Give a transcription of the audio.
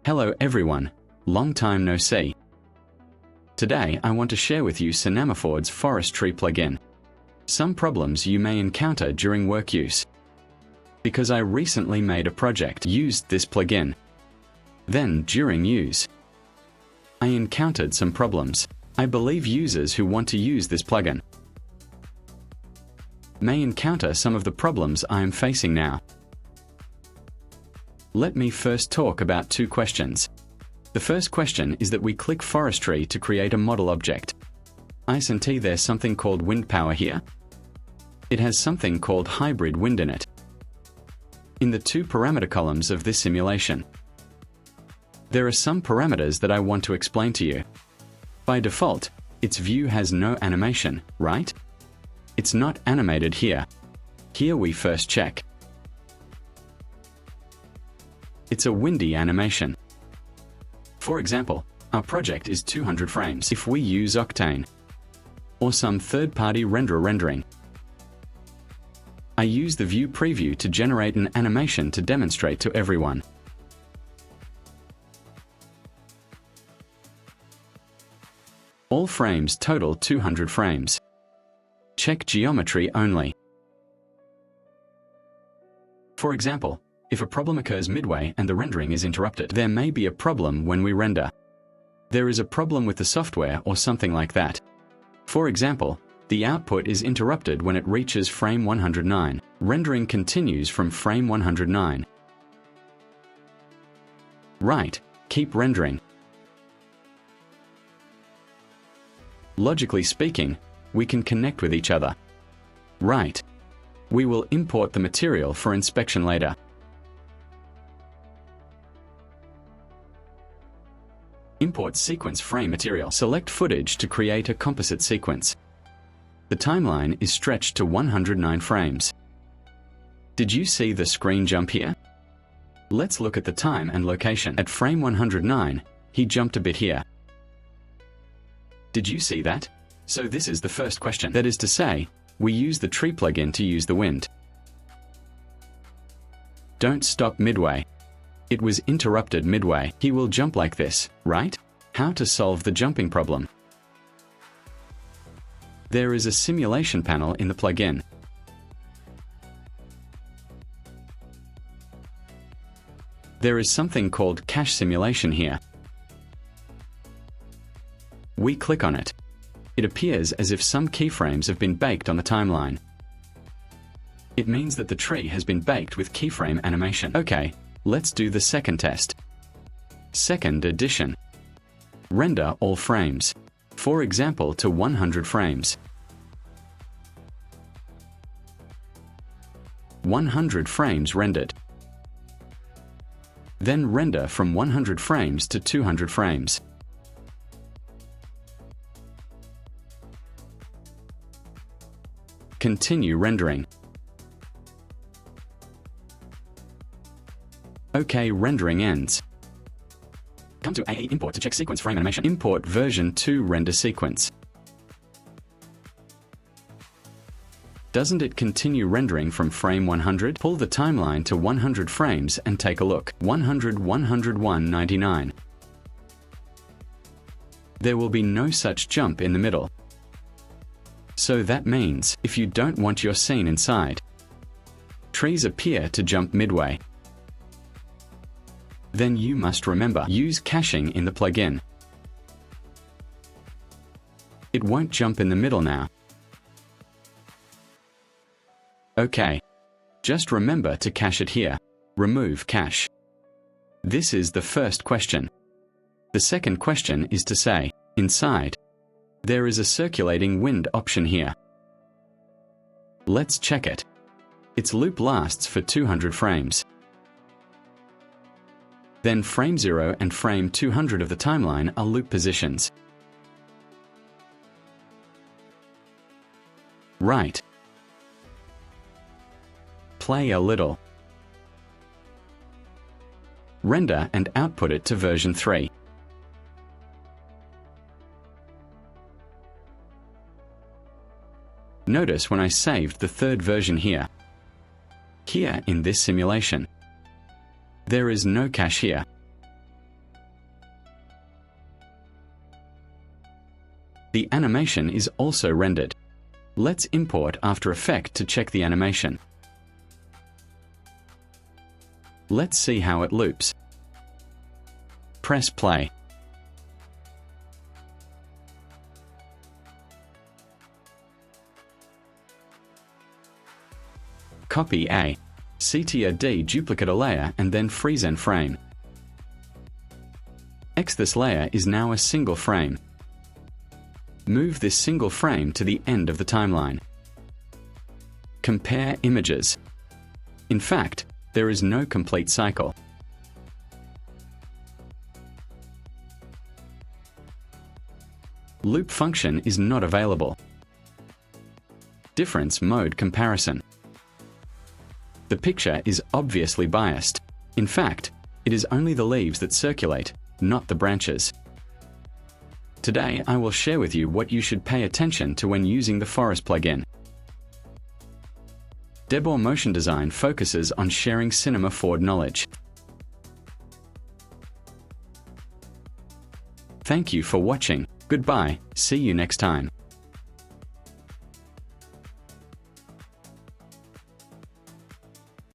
Hello everyone, long time no see. Today I want to share with you Cinamaford's Forestry plugin. Some problems you may encounter during work use. Because I recently made a project used this plugin. Then during use, I encountered some problems. I believe users who want to use this plugin may encounter some of the problems I am facing now. Let me first talk about two questions. The first question is that we click Forestry to create a model object. Isn't there's something called wind power here? It has something called hybrid wind in it. In the two parameter columns of this simulation, there are some parameters that I want to explain to you. By default, its view has no animation, right? It's not animated here. Here we first check. It's a windy animation. For example, our project is 200 frames. If we use Octane or some third-party rendering, I use the view preview to generate an animation to demonstrate to everyone. All frames total 200 frames. Check geometry only. For example, if a problem occurs midway and the rendering is interrupted, there may be a problem when we render. There is a problem with the software or something like that. For example, the output is interrupted when it reaches frame 109. Rendering continues from frame 109. Right, keep rendering. Logically speaking, we can connect with each other. Right. We will import the material for inspection later. Import sequence frame material. Select footage to create a composite sequence. The timeline is stretched to 109 frames. Did you see the screen jump here? Let's look at the time and location. At frame 109, he jumped a bit here. Did you see that? So this is the first question. That is to say, we use the tree plugin to use the wind. Don't stop midway. It was interrupted midway. He will jump like this, right? How to solve the jumping problem? There is a simulation panel in the plugin. There is something called cache simulation here. We click on it. It appears as if some keyframes have been baked on the timeline. It means that the tree has been baked with keyframe animation. Okay, let's do the second test. Second addition. Render all frames. For example, to 100 frames. 100 frames rendered. Then render from 100 frames to 200 frames. Continue rendering. OK, rendering ends. Come to AE Import to check sequence frame animation. Import version 2 render sequence. Doesn't it continue rendering from frame 100? Pull the timeline to 100 frames and take a look. 100, 101, 99. There will be no such jump in the middle. So that means, if you don't want your scene inside, trees appear to jump midway. Then you must remember, use caching in the plugin. It won't jump in the middle now. Okay. Just remember to cache it here. Remove cache. This is the first question. The second question is to say, inside, there is a circulating wind option here. Let's check it. Its loop lasts for 200 frames. Then frame 0 and frame 200 of the timeline are loop positions. Right. Play a little. Render and output it to version 3. Notice when I saved the third version here. Here in this simulation, there is no cache here. The animation is also rendered. Let's import After Effects to check the animation. Let's see how it loops. Press play. Copy A, Ctrl+D duplicate a layer and then freeze and frame. X this layer is now a single frame. Move this single frame to the end of the timeline. Compare images. In fact, there is no complete cycle. Loop function is not available. Difference mode comparison. The picture is obviously biased. In fact, it is only the leaves that circulate, not the branches. Today I will share with you what you should pay attention to when using the Forest plugin. Debor Motion Design focuses on sharing Cinema 4D knowledge. Thank you for watching. Goodbye, see you next time.